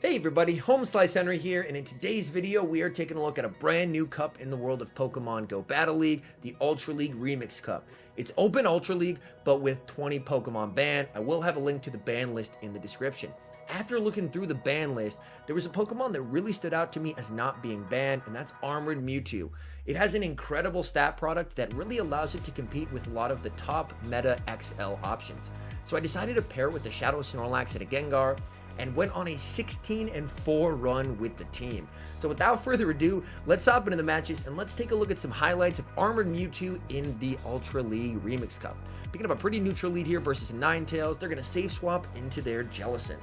Hey everybody, HomeSliceHenry here, and in today's video we are taking a look at a brand new cup in the world of Pokemon Go Battle League, the Ultra League Remix Cup. It's open Ultra League, but with 20 Pokemon banned. I will have a link to the ban list in the description. After looking through the ban list, there was a Pokemon that really stood out to me as not being banned, and that's Armored Mewtwo. It has an incredible stat product that really allows it to compete with a lot of the top meta XL options. So I decided to pair it with the Shadow Snorlax and a Gengar, and went on a 16-4 run with the team. So without further ado, let's hop into the matches and let's take a look at some highlights of Armored Mewtwo in the Ultra League Remix Cup. Picking up a pretty neutral lead here versus Ninetales. They're going to save swap into their Jellicent.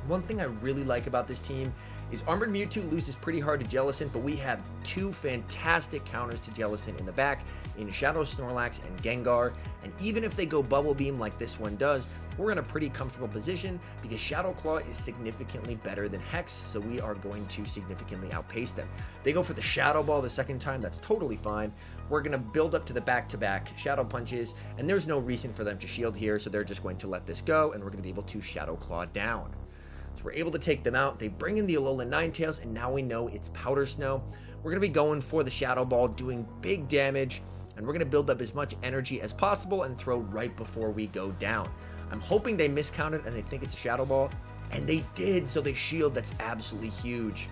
One thing I really like about this team is Armored Mewtwo loses pretty hard to Jellicent, but we have two fantastic counters to Jellicent in the back in Shadow Snorlax and Gengar, and even if they go Bubble Beam like this one does, we're in a pretty comfortable position because Shadow Claw is significantly better than Hex, so we are going to significantly outpace them. They go for the Shadow Ball the second time, that's totally fine. We're going to build up to the back-to-back Shadow Punches, and there's no reason for them to shield here, so they're just going to let this go, and we're going to be able to Shadow Claw down. So we're able to take them out. They bring in the Alolan Ninetales, and now we know it's Powder Snow. We're going to be going for the Shadow Ball, doing big damage, and we're going to build up as much energy as possible and throw right before we go down. I'm hoping they miscounted and they think it's a Shadow Ball, and they did, so they shield. That's absolutely huge.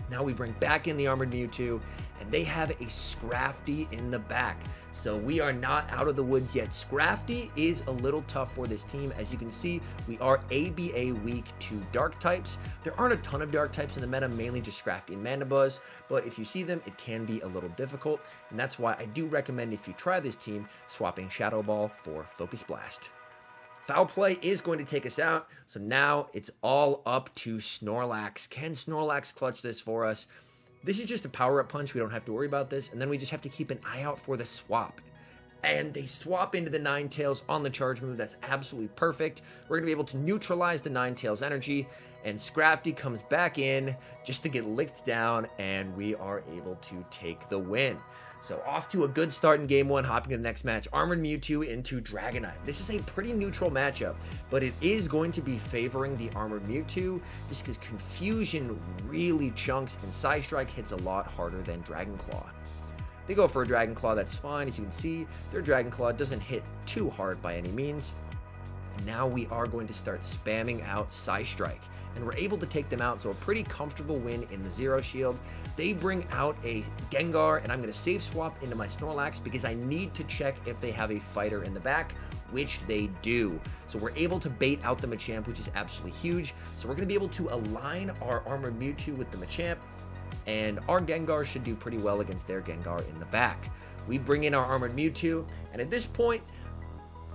Now we bring back in the Armored Mewtwo, and they have a Scrafty in the back. So we are not out of the woods yet. Scrafty is a little tough for this team. As you can see, we are ABA weak to Dark types. There aren't a ton of Dark types in the meta, mainly just Scrafty and Mandibuzz, but if you see them, it can be a little difficult, and that's why I do recommend, if you try this team, swapping Shadow Ball for Focus Blast. Foul Play is going to take us out, so now it's all up to Snorlax. Can Snorlax clutch this for us? This is just a power-up punch. We don't have to worry about this, and then we just have to keep an eye out for the swap. And they swap into the Ninetales on the charge move. That's absolutely perfect. We're going to be able to neutralize the Ninetales energy, and Scrafty comes back in just to get licked down, and we are able to take the win. So off to a good start in Game 1, hopping to the next match. Armored Mewtwo into Dragonite. This is a pretty neutral matchup, but it is going to be favoring the Armored Mewtwo just because Confusion really chunks and Psystrike hits a lot harder than Dragon Claw. They go for a Dragon Claw, that's fine. As you can see, their Dragon Claw doesn't hit too hard by any means. And now we are going to start spamming out Psystrike, and we're able to take them out, so a pretty comfortable win in the Zero Shield. They bring out a Gengar, and I'm going to save swap into my Snorlax because I need to check if they have a fighter in the back, which they do. So we're able to bait out the Machamp, which is absolutely huge. So we're going to be able to align our Armored Mewtwo with the Machamp, and our Gengar should do pretty well against their Gengar in the back. We bring in our Armored Mewtwo, and at this point,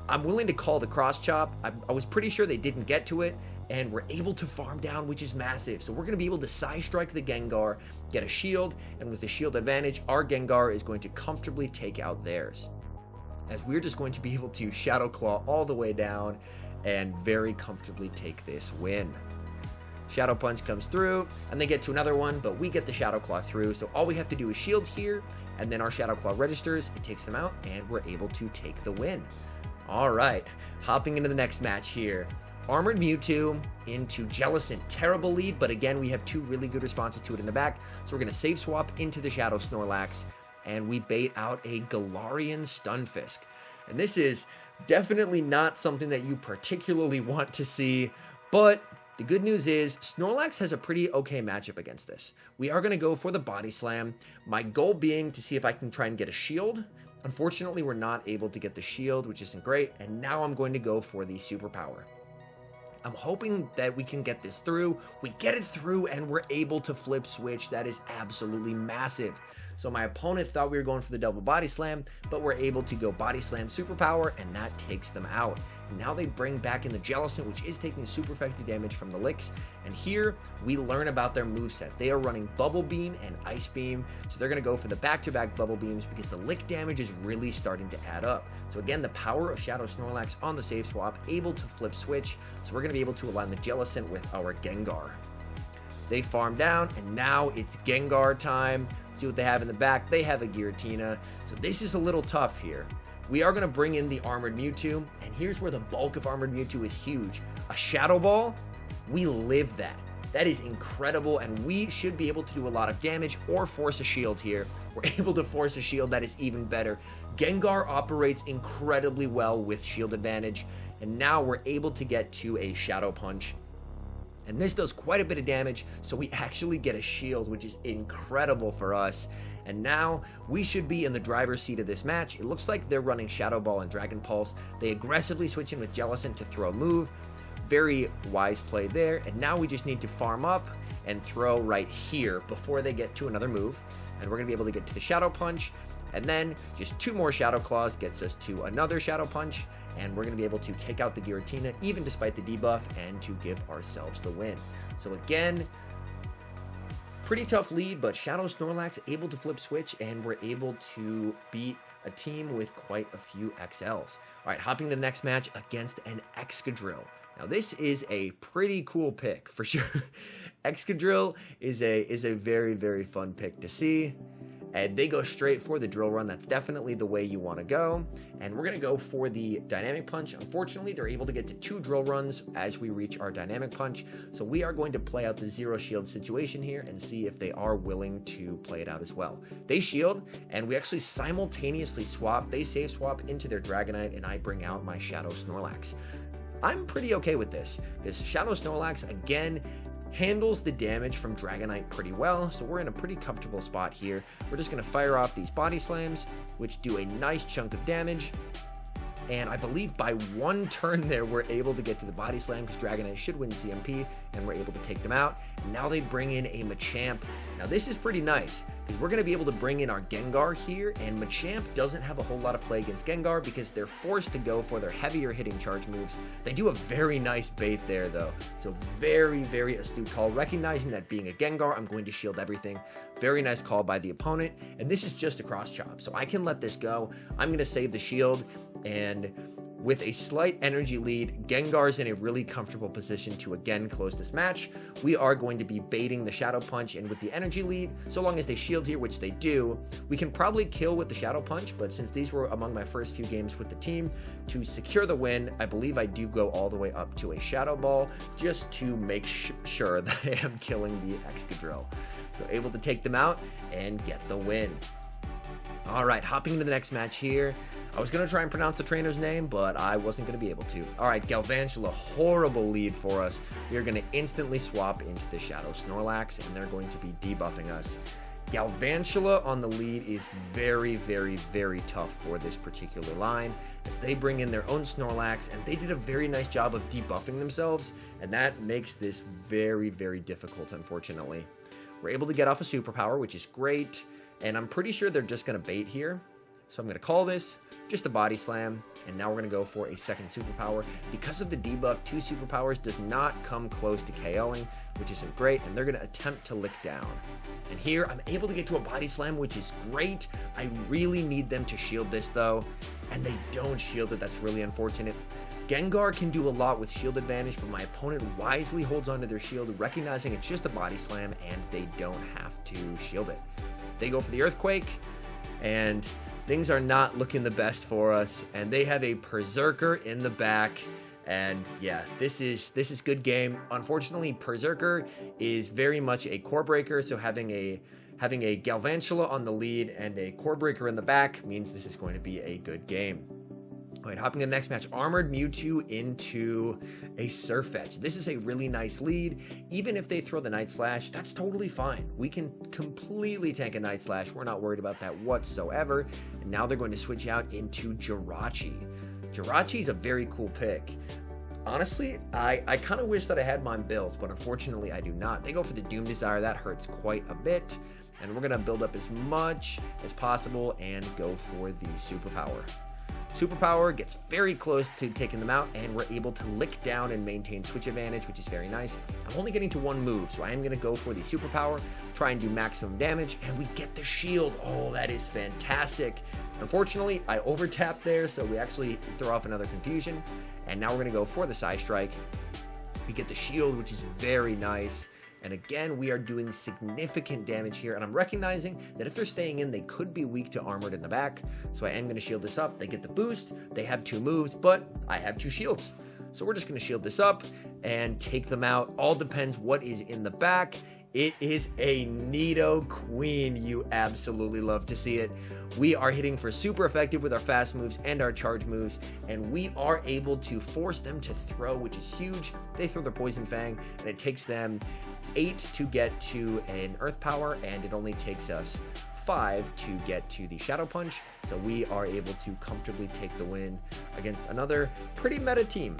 I'm willing to call the cross chop. I was pretty sure they didn't get to it, and we're able to farm down, which is massive. So we're going to be able to Psystrike the Gengar, get a shield, and with the shield advantage, our Gengar is going to comfortably take out theirs, as we're just going to be able to Shadow Claw all the way down and very comfortably take this win. Shadow Punch comes through, and they get to another one, but we get the Shadow Claw through, so all we have to do is shield here, and then our Shadow Claw registers, it takes them out, and we're able to take the win. Alright, hopping into the next match here. Armored Mewtwo into Jellicent. Terrible lead, but again, we have two really good responses to it in the back, so we're going to save swap into the Shadow Snorlax, and we bait out a Galarian Stunfisk. And this is definitely not something that you particularly want to see, but the good news is Snorlax has a pretty okay matchup against this. We are going to go for the Body Slam, my goal being to see if I can try and get a shield. Unfortunately, we're not able to get the shield, which isn't great, and now I'm going to go for the Superpower. I'm hoping that we can get this through. We get it through, and we're able to flip switch. That is absolutely massive. So my opponent thought we were going for the double Body Slam, but we're able to go Body Slam Superpower, and that takes them out. And now they bring back in the Jellicent, which is taking super effective damage from the licks. And here we learn about their moveset. They are running Bubble Beam and Ice Beam, so they're going to go for the back-to-back Bubble Beams because the lick damage is really starting to add up. So again, the power of Shadow Snorlax on the save swap, able to flip switch, so we're going to be able to align the Jellicent with our Gengar. They farm down, and now it's Gengar time. See what they have in the back. They have a Giratina, so this is a little tough here. We are going to bring in the Armored Mewtwo, and here's where the bulk of Armored Mewtwo is huge. A Shadow Ball, we live that. That is incredible, and we should be able to do a lot of damage or force a shield here. We're able to force a shield. That is even better. Gengar operates incredibly well with shield advantage, and now we're able to get to a Shadow Punch. And this does quite a bit of damage, so we actually get a shield, which is incredible for us. And now we should be in the driver's seat of this match. It looks like they're running Shadow Ball and Dragon Pulse. They aggressively switch in with Jellicent to throw a move. Very wise play there. And now we just need to farm up and throw right here before they get to another move. And we're going to be able to get to the Shadow Punch. And then just 2 more Shadow Claws gets us to another Shadow Punch. And we're going to be able to take out the Giratina even despite the debuff and to give ourselves the win. So again, pretty tough lead, but Shadow Snorlax able to flip switch, and we're able to beat a team with quite a few XLs. All right, hopping to the next match against an Excadrill. Now this is a pretty cool pick for sure. Excadrill is a very, very fun pick to see. And they go straight for the drill run. That's definitely the way you want to go. And we're going to go for the dynamic punch. Unfortunately, they're able to get to 2 drill runs as we reach our dynamic punch. So we are going to play out the 0 shield situation here and see if they are willing to play it out as well. They shield, and we actually simultaneously swap. They save swap into their Dragonite, and I bring out my Shadow Snorlax. I'm pretty okay with this. This Shadow Snorlax, again, handles the damage from Dragonite pretty well, so we're in a pretty comfortable spot here. We're just going to fire off these Body Slams, which do a nice chunk of damage. And I believe by 1 turn there, we're able to get to the Body Slam because Dragonite should win CMP, and we're able to take them out. And now they bring in a Machamp. Now this is pretty nice because we're going to be able to bring in our Gengar here, and Machamp doesn't have a whole lot of play against Gengar because they're forced to go for their heavier hitting charge moves. They do a very nice bait there though, so very, very astute call. Recognizing that being a Gengar, I'm going to shield everything. Very nice call by the opponent, and this is just a cross chop, so I can let this go. I'm going to save the shield, and with a slight energy lead, Gengar's in a really comfortable position to again close this match. We are going to be baiting the Shadow Punch, and with the energy lead, so long as they shield here, which they do, we can probably kill with the Shadow Punch, but since these were among my first few games with the team, to secure the win, I believe I do go all the way up to a Shadow Ball, just to make sure that I am killing the Excadrill. So able to take them out and get the win. All right, hopping into the next match here. I was going to try and pronounce the trainer's name, but I wasn't going to be able to. All right, Galvantula, horrible lead for us. We are going to instantly swap into the Shadow Snorlax, and they're going to be debuffing us. Galvantula on the lead is very, very, very tough for this particular line, as they bring in their own Snorlax, and they did a very nice job of debuffing themselves, and that makes this very, very difficult, unfortunately. We're able to get off a superpower, which is great, and I'm pretty sure they're just going to bait here. So I'm going to call this just a Body Slam, and now we're going to go for a second superpower. Because of the debuff, 2 superpowers does not come close to KOing, which isn't great, and they're going to attempt to lick down. And here, I'm able to get to a Body Slam, which is great. I really need them to shield this, though, and they don't shield it. That's really unfortunate. Gengar can do a lot with shield advantage, but my opponent wisely holds onto their shield, recognizing it's just a Body Slam, and they don't have to shield it. They go for the Earthquake, and things are not looking the best for us, and they have a Berserker in the back, and yeah, this is good game. Unfortunately, Berserker is very much a core breaker, so having a Galvantula on the lead and a core breaker in the back means this is going to be a good game. All right, hopping to the next match, Armored Mewtwo into a Surfetch. This is a really nice lead. Even if they throw the Night Slash, that's totally fine. We can completely tank a Night Slash. We're not worried about that whatsoever. And now they're going to switch out into Jirachi. Jirachi is a very cool pick. Honestly, I kind of wish that I had mine built, but unfortunately I do not. They go for the Doom Desire. That hurts quite a bit. And we're going to build up as much as possible and go for the Superpower. Superpower gets very close to taking them out, and we're able to lick down and maintain switch advantage, which is very nice. I'm only getting to 1 move, so I am going to go for the Superpower, try and do maximum damage, and we get the shield. Oh, that is fantastic. Unfortunately, I over-tapped there, so we actually throw off another confusion, and now we're going to go for the Psy Strike. We get the shield, which is very nice. And again, we are doing significant damage here, and I'm recognizing that if they're staying in, they could be weak to Armored in the back. So I am going to shield this up. They get the boost. They have 2 moves, but I have 2 shields. So we're just going to shield this up and take them out. All depends what is in the back. It is a Nidoqueen. You absolutely love to see it. We are hitting for super effective with our fast moves and our charge moves, and we are able to force them to throw, which is huge. They throw their Poison Fang, and it takes them 8 to get to an Earth Power, and it only takes us 5 to get to the Shadow Punch. So we are able to comfortably take the win against another pretty meta team.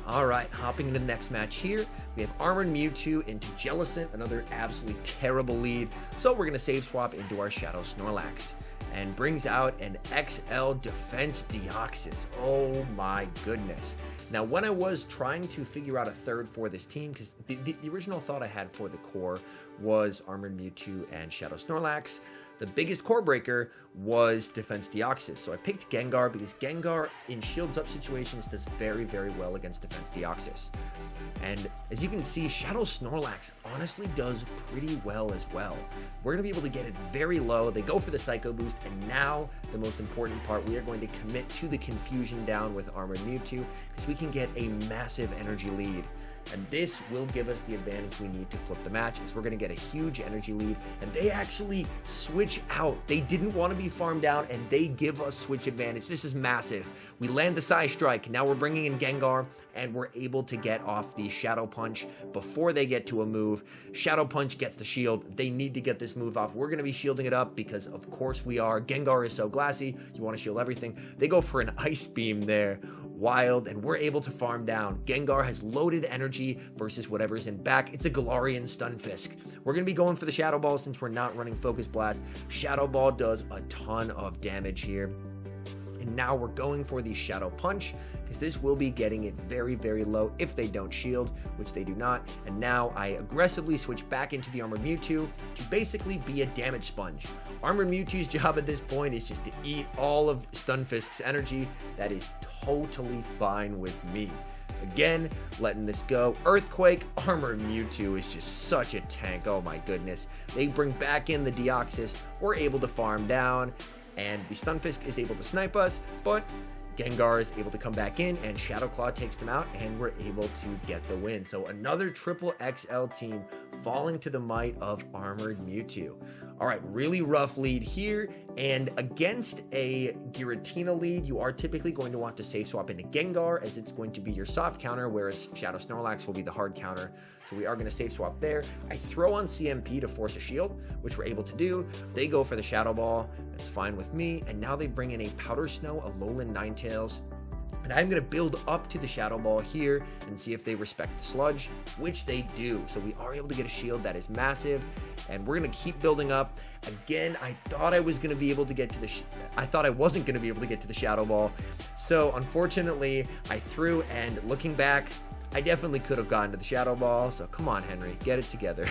All right, hopping into the next match here, we have Armored Mewtwo into Jellicent, another absolutely terrible lead. So we're going to save swap into our Shadow Snorlax, and brings out an XL Defense Deoxys. Oh my goodness. Now, when I was trying to figure out a third for this team, because the original thought I had for the core was Armored Mewtwo and Shadow Snorlax, the biggest core breaker was Defense Deoxys. So I picked Gengar because Gengar in shields up situations does very, very well against Defense Deoxys. And as you can see, Shadow Snorlax honestly does pretty well as well. We're going to be able to get it very low. They go for the Psycho Boost, and now the most important part, we are going to commit to the Confusion down with Armored Mewtwo because we can get a massive energy lead. And this will give us the advantage we need to flip the match, as we're going to get a huge energy lead. And they actually switch out. They didn't want to be farmed down, and they give us switch advantage. This is massive. We land the Psy Strike. Now we're bringing in Gengar, and we're able to get off the Shadow Punch before they get to a move. Shadow Punch gets the shield. They need to get this move off. We're going to be shielding it up because, of course, we are. Gengar is so glassy. You want to shield everything. They go for an Ice Beam there. Wild, and we're able to farm down. Gengar has loaded energy versus whatever's in back. It's a Galarian Stunfisk. We're going to be going for the Shadow Ball since we're not running Focus Blast. Shadow Ball does a ton of damage here. And now we're going for the Shadow Punch, because this will be getting it very, very low if they don't shield, which they do not. And now I aggressively switch back into the Armored Mewtwo to basically be a damage sponge. Armored Mewtwo's job at this point is just to eat all of Stunfisk's energy. That is totally fine with me. Again, letting this go. Earthquake. Armored Mewtwo is just such a tank. Oh my goodness. They bring back in the Deoxys. We're able to farm down, and the Stunfisk is able to snipe us, but Gengar is able to come back in, and Shadow Claw takes them out, and we're able to get the win. So another triple XL team falling to the might of Armored Mewtwo. All right, really rough lead here, and against a Giratina lead, you are typically going to want to save swap into Gengar, as it's going to be your soft counter, whereas Shadow Snorlax will be the hard counter. So we are going to save swap there. I throw on CMP to force a shield, which we're able to do. They go for the Shadow Ball. That's fine with me. And now they bring in a Powder Snow, a Alolan Ninetales. And I'm going to build up to the Shadow Ball here and see if they respect the Sludge, which they do. So we are able to get a shield that is massive, and we're going to keep building up. Again, I thought I was going to be able to get to the I thought I wasn't going to be able to get to the Shadow Ball. So unfortunately, I threw, and looking back, I definitely could have gotten to the Shadow Ball. So come on, Henry, get it together.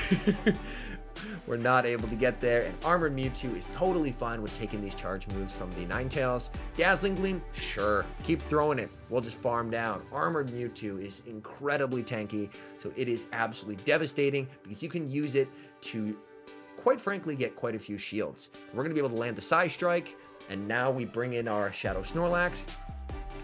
We're not able to get there, and Armored Mewtwo is totally fine with taking these charge moves from the Ninetales. Dazzling Gleam, sure, keep throwing it. We'll just farm down. Armored Mewtwo is incredibly tanky, so it is absolutely devastating because you can use it to, quite frankly, get quite a few shields. We're going to be able to land the Psy Strike, and now we bring in our Shadow Snorlax,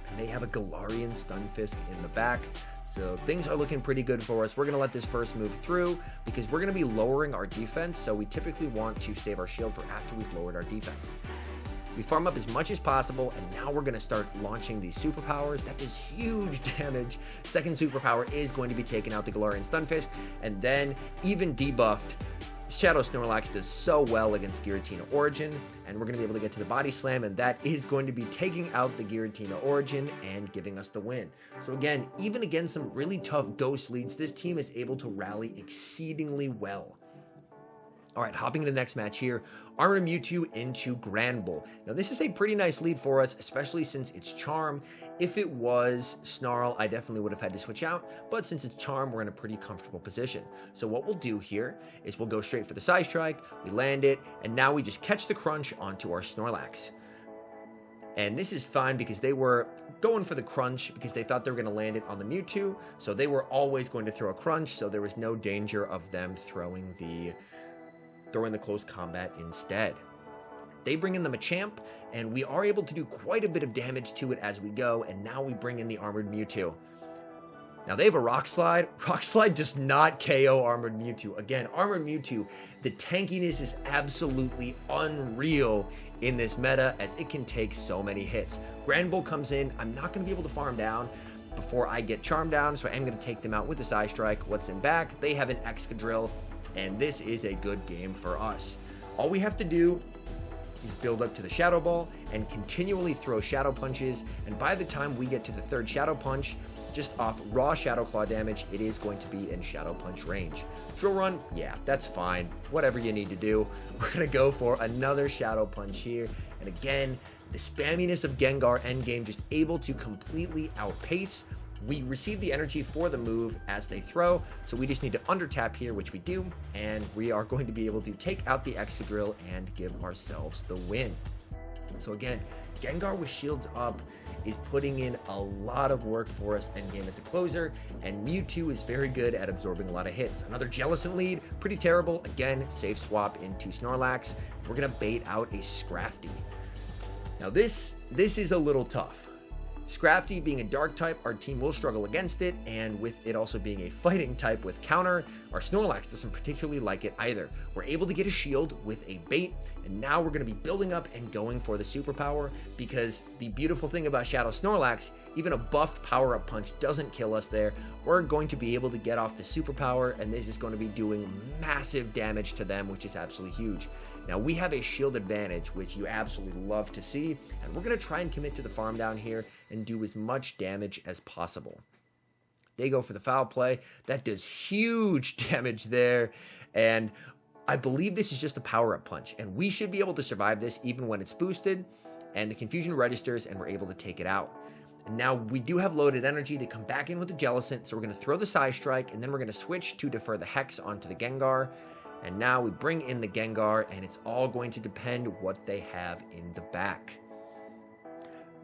and they have a Galarian Stunfisk in the back. So things are looking pretty good for us. We're going to let this first move through because we're going to be lowering our defense. So we typically want to save our shield for after we've lowered our defense. We farm up as much as possible, and now we're going to start launching these superpowers. That does huge damage. Second superpower is going to be taking out the Galarian Stunfisk, and then even debuffed, Shadow Snorlax does so well against Giratina Origin, and we're going to be able to get to the Body Slam, and that is going to be taking out the Giratina Origin and giving us the win. So again, even against some really tough Ghost leads, this team is able to rally exceedingly well. All right, hopping into the next match here, Armored Mewtwo into Granbull. Now, this is a pretty nice lead for us, especially since it's Charm. If it was Snarl, I definitely would have had to switch out, but since it's Charm, we're in a pretty comfortable position. So what we'll do here is we'll go straight for the Psy Strike, we land it, and now we just catch the Crunch onto our Snorlax. And this is fine because they were going for the Crunch because they thought they were going to land it on the Mewtwo, so they were always going to throw a Crunch, so there was no danger of them throwing the close combat instead. They bring in the Machamp, and we are able to do quite a bit of damage to it as we go, and now we bring in the Armored Mewtwo. Now they have a Rock Slide. Rock Slide does not KO Armored Mewtwo. Again, Armored Mewtwo, the tankiness is absolutely unreal in this meta as it can take so many hits. Grand Bull comes in. I'm not going to be able to farm down before I get Charm down, so I am going to take them out with the Psy Strike. What's in back? They have an Excadrill, and this is a good game for us. All we have to do is build up to the Shadow Ball and continually throw Shadow Punches, and by the time we get to the third Shadow Punch, just off raw Shadow Claw damage, it is going to be in Shadow Punch range. Drill Run, yeah, that's fine. Whatever you need to do. We're going to go for another Shadow Punch here. And again, the spamminess of Gengar endgame just able to completely outpace. We receive the energy for the move as they throw, so we just need to under tap here, which we do, and we are going to be able to take out the Excadrill and give ourselves the win. So again, Gengar with shields up is putting in a lot of work for us endgame as a closer, and Mewtwo is very good at absorbing a lot of hits. Another Jellicent lead, pretty terrible. Again, safe swap into Snorlax. We're gonna bait out a Scrafty. Now this is a little tough. Scrafty being a dark type, our team will struggle against it, and with it also being a fighting type with counter, our Snorlax doesn't particularly like it either. We're able to get a shield with a bait, and now we're going to be building up and going for the superpower, because the beautiful thing about Shadow Snorlax, even a buffed power-up punch doesn't kill us there. We're going to be able to get off the superpower, and this is going to be doing massive damage to them, which is absolutely huge. Now we have a shield advantage, which you absolutely love to see, and we're going to try and commit to the farm down here and do as much damage as possible. They go for the foul play. That does huge damage there, and I believe this is just a power-up punch, and we should be able to survive this even when it's boosted, and the confusion registers, and we're able to take it out. And now we do have loaded energy. They come back in with the Jellicent, so we're going to throw the Psy Strike, and then we're going to switch to defer the Hex onto the Gengar. And now we bring in the Gengar, and it's all going to depend what they have in the back.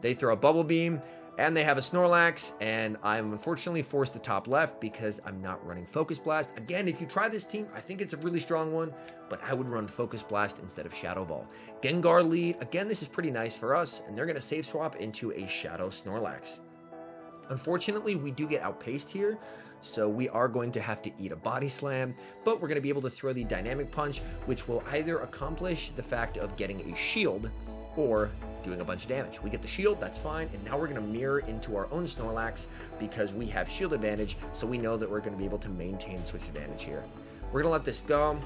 They throw a Bubble Beam, and they have a Snorlax, and I'm unfortunately forced to top left because I'm not running Focus Blast. Again, if you try this team, I think it's a really strong one, but I would run Focus Blast instead of Shadow Ball. Gengar lead, again, this is pretty nice for us, and they're going to save swap into a Shadow Snorlax. Unfortunately, we do get outpaced here, so we are going to have to eat a Body Slam, but we're going to be able to throw the Dynamic Punch, which will either accomplish the fact of getting a shield or doing a bunch of damage. We get the shield, that's fine, and now we're going to mirror into our own Snorlax because we have shield advantage, so we know that we're going to be able to maintain switch advantage here. We're going to let this go.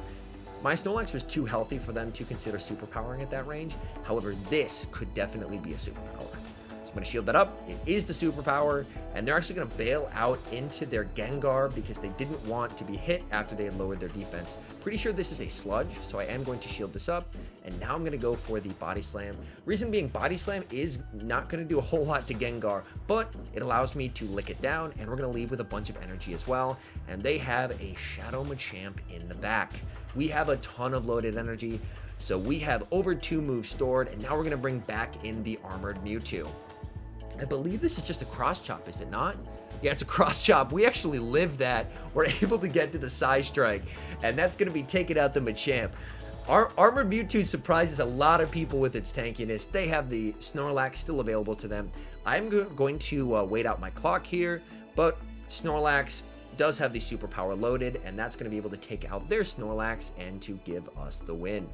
My Snorlax was too healthy for them to consider superpowering at that range. However, this could definitely be a superpower. I'm going to shield that up. It is the superpower, and they're actually going to bail out into their Gengar because they didn't want to be hit after they had lowered their defense. Pretty sure this is a Sludge, so I am going to shield this up, and now I'm going to go for the Body Slam. Reason being, Body Slam is not going to do a whole lot to Gengar, but it allows me to lick it down, and we're going to leave with a bunch of energy as well, and they have a Shadow Machamp in the back. We have a ton of loaded energy, so we have over 2 moves stored, and now we're going to bring back in the Armored Mewtwo. I believe this is just a cross chop, is it not? Yeah, it's a cross chop. We actually live that. We're able to get to the Psy Strike, and that's going to be taking out the Machamp. Our Armored Mewtwo surprises a lot of people with its tankiness. They have the Snorlax still available to them. I'm going to wait out my clock here, but Snorlax does have the superpower loaded, and that's going to be able to take out their Snorlax and to give us the win.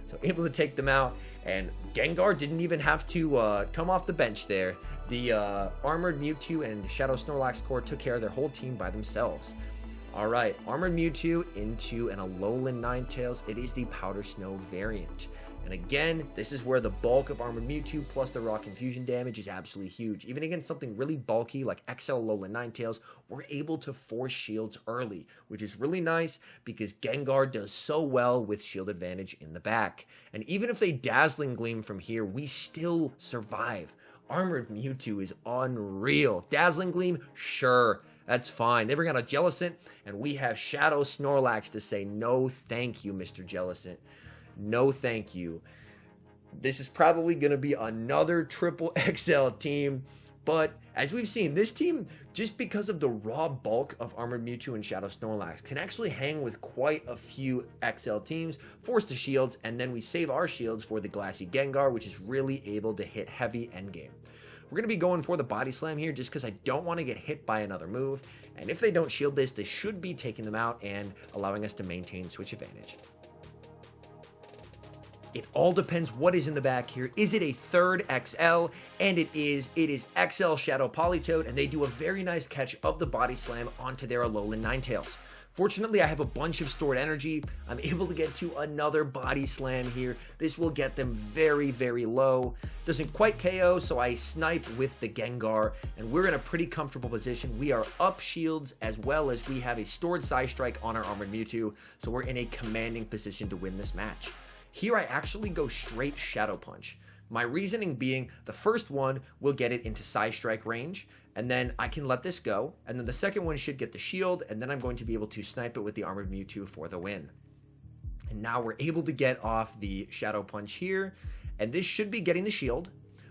So able to take them out, and Gengar didn't even have to come off the bench there. The Armored Mewtwo and Shadow Snorlax core took care of their whole team by themselves. All right, Armored Mewtwo into an Alolan Ninetales. It is the Powder Snow variant. And again, this is where the bulk of Armored Mewtwo plus the raw confusion damage is absolutely huge. Even against something really bulky like XL Alolan Ninetales, we're able to force shields early, which is really nice because Gengar does so well with shield advantage in the back. And even if they Dazzling Gleam from here, we still survive. Armored Mewtwo is unreal. Dazzling Gleam, sure, that's fine. They bring out a Jellicent, and we have Shadow Snorlax to say no thank you, Mr. Jellicent. No thank you. This is probably going to be another triple XL team. But as we've seen, this team, just because of the raw bulk of Armored Mewtwo and Shadow Snorlax, can actually hang with quite a few XL teams, force the shields, and then we save our shields for the Glassy Gengar, which is really able to hit heavy endgame. We're going to be going for the Body Slam here just because I don't want to get hit by another move, and if they don't shield this, they should be taking them out and allowing us to maintain switch advantage. It all depends what is in the back here. Is it a third XL? And it is. It is XL Shadow Politoed, and they do a very nice catch of the Body Slam onto their Alolan Ninetales. Fortunately, I have a bunch of stored energy. I'm able to get to another Body Slam here. This will get them very, very low. Doesn't quite KO, so I snipe with the Gengar, and we're in a pretty comfortable position. We are up shields, as well as we have a stored Psy Strike on our Armored Mewtwo, so we're in a commanding position to win this match. Here I actually go straight Shadow Punch. My reasoning being the first one will get it into Psy Strike range, and then I can let this go, and then the second one should get the shield, and then I'm going to be able to snipe it with the Armored Mewtwo for the win. And now we're able to get off the Shadow Punch here, and this should be getting the shield,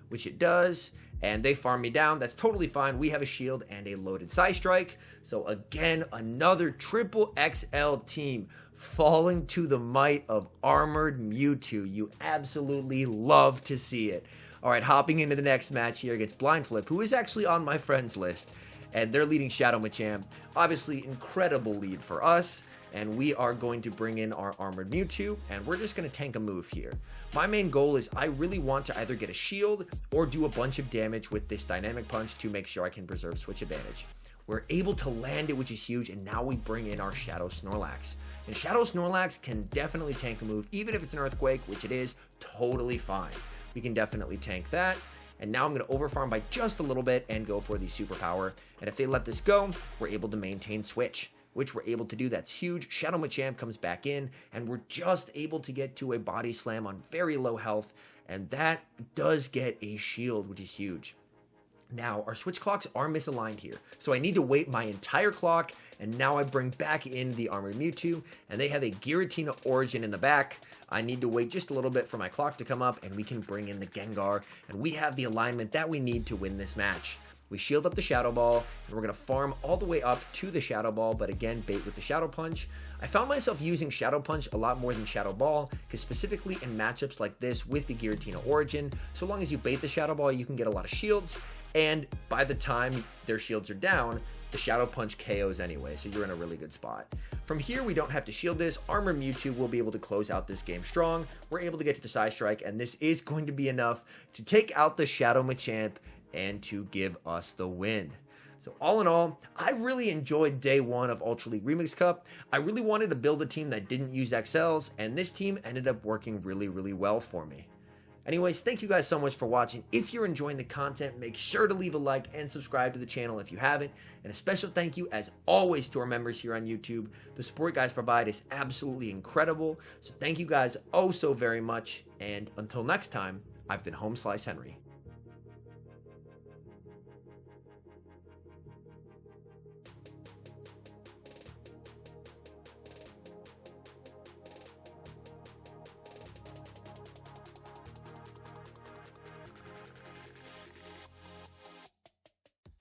which it does, and they farm me down. That's totally fine. We have a shield and a loaded Psy Strike. So again, another triple XL team falling to the might of Armored Mewtwo. You absolutely love to see it. All right, hopping into the next match here against Blind Flip, who is actually on my friends list, and they're leading Shadow Machamp. Obviously, incredible lead for us. And we are going to bring in our Armored Mewtwo, and we're just going to tank a move here. My main goal is I really want to either get a shield or do a bunch of damage with this Dynamic Punch to make sure I can preserve switch advantage. We're able to land it, which is huge, and now we bring in our Shadow Snorlax. And Shadow Snorlax can definitely tank a move, even if it's an Earthquake, which it is, totally fine. We can definitely tank that. And now I'm going to overfarm by just a little bit and go for the Superpower. And if they let this go, we're able to maintain switch, which we're able to do. That's huge. Shadow Machamp comes back in, and we're just able to get to a Body Slam on very low health, and that does get a shield, which is huge. Now, our switch clocks are misaligned here, so I need to wait my entire clock, and now I bring back in the Armored Mewtwo, and they have a Giratina Origin in the back. I need to wait just a little bit for my clock to come up, and we can bring in the Gengar, and we have the alignment that we need to win this match. We shield up the Shadow Ball, and we're going to farm all the way up to the Shadow Ball, but again, bait with the Shadow Punch. I found myself using Shadow Punch a lot more than Shadow Ball, because specifically in matchups like this with the Giratina Origin, so long as you bait the Shadow Ball, you can get a lot of shields, and by the time their shields are down, the Shadow Punch KOs anyway, so you're in a really good spot. From here, we don't have to shield this. Armored Mewtwo will be able to close out this game strong. We're able to get to the Psy Strike, and this is going to be enough to take out the Shadow Machamp and to give us the win. So all in all, I really enjoyed day one of Ultra League Remix Cup. I really wanted to build a team that didn't use XLs, and this team ended up working really, really well for me. Anyways, thank you guys so much for watching. If you're enjoying the content, make sure to leave a like and subscribe to the channel if you haven't. And a special thank you, as always, to our members here on YouTube. The support you guys provide is absolutely incredible. So thank you guys oh so very much. And until next time, I've been HomeSliceHenry.